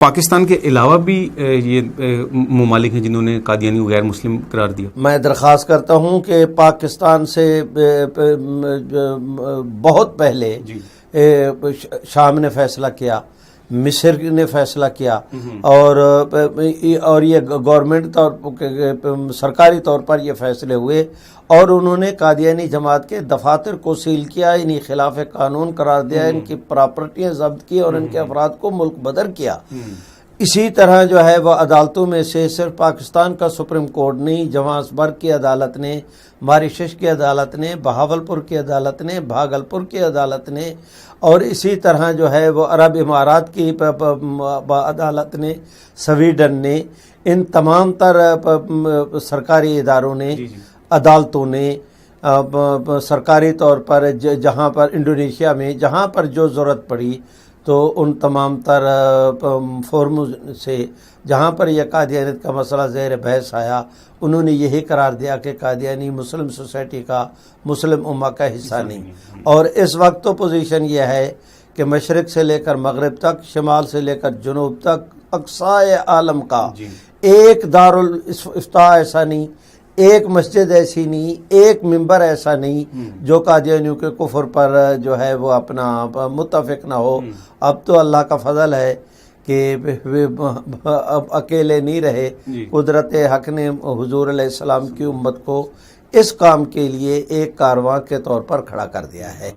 پاکستان کے علاوہ بھی یہ ممالک ہیں جنہوں نے قادیانی کو غیر مسلم قرار دیا؟ میں درخواست کرتا ہوں کہ پاکستان سے بہت پہلے شام نے فیصلہ کیا، مصر نے فیصلہ کیا، اور یہ گورنمنٹ سرکاری طور پر یہ فیصلے ہوئے، اور انہوں نے قادیانی جماعت کے دفاتر کو سیل کیا، انہیں خلاف قانون قرار دیا، ان کی پراپرٹیاں ضبط کی اور ان کے افراد کو ملک بدر کیا۔ اسی طرح جو ہے وہ عدالتوں میں سے صرف پاکستان کا سپریم کورٹ نہیں، جوہانسبرگ کی عدالت نے، ماریشس کی عدالت نے، بہاولپور کی عدالت نے، بھاگلپور کی عدالت نے، اور اسی طرح جو ہے وہ عرب امارات کی عدالت نے، سویڈن نے، ان تمام تر سرکاری اداروں نے، عدالتوں نے سرکاری طور پر جہاں پر انڈونیشیا میں جہاں پر جو ضرورت پڑی تو ان تمام تر فورموں سے جہاں پر یہ قادیانیت کا مسئلہ زیر بحث آیا، انہوں نے یہی قرار دیا کہ قادیانی مسلم سوسائٹی کا، مسلم امہ کا حصہ نہیں۔ اور اس وقت تو پوزیشن یہ ہے کہ مشرق سے لے کر مغرب تک، شمال سے لے کر جنوب تک، اقصائے عالم کا ایک دارالافتاء ایسا نہیں، ایک مسجد ایسی نہیں، ایک ممبر ایسا نہیں جو قادیانیوں کے کفر پر جو ہے وہ اپنا متفق نہ ہو۔ اب تو اللہ کا فضل ہے کہ اب اکیلے نہیں رہے، قدرت حق نے حضور علیہ السلام کی امت کو اس کام کے لیے ایک کارواں کے طور پر کھڑا کر دیا ہے۔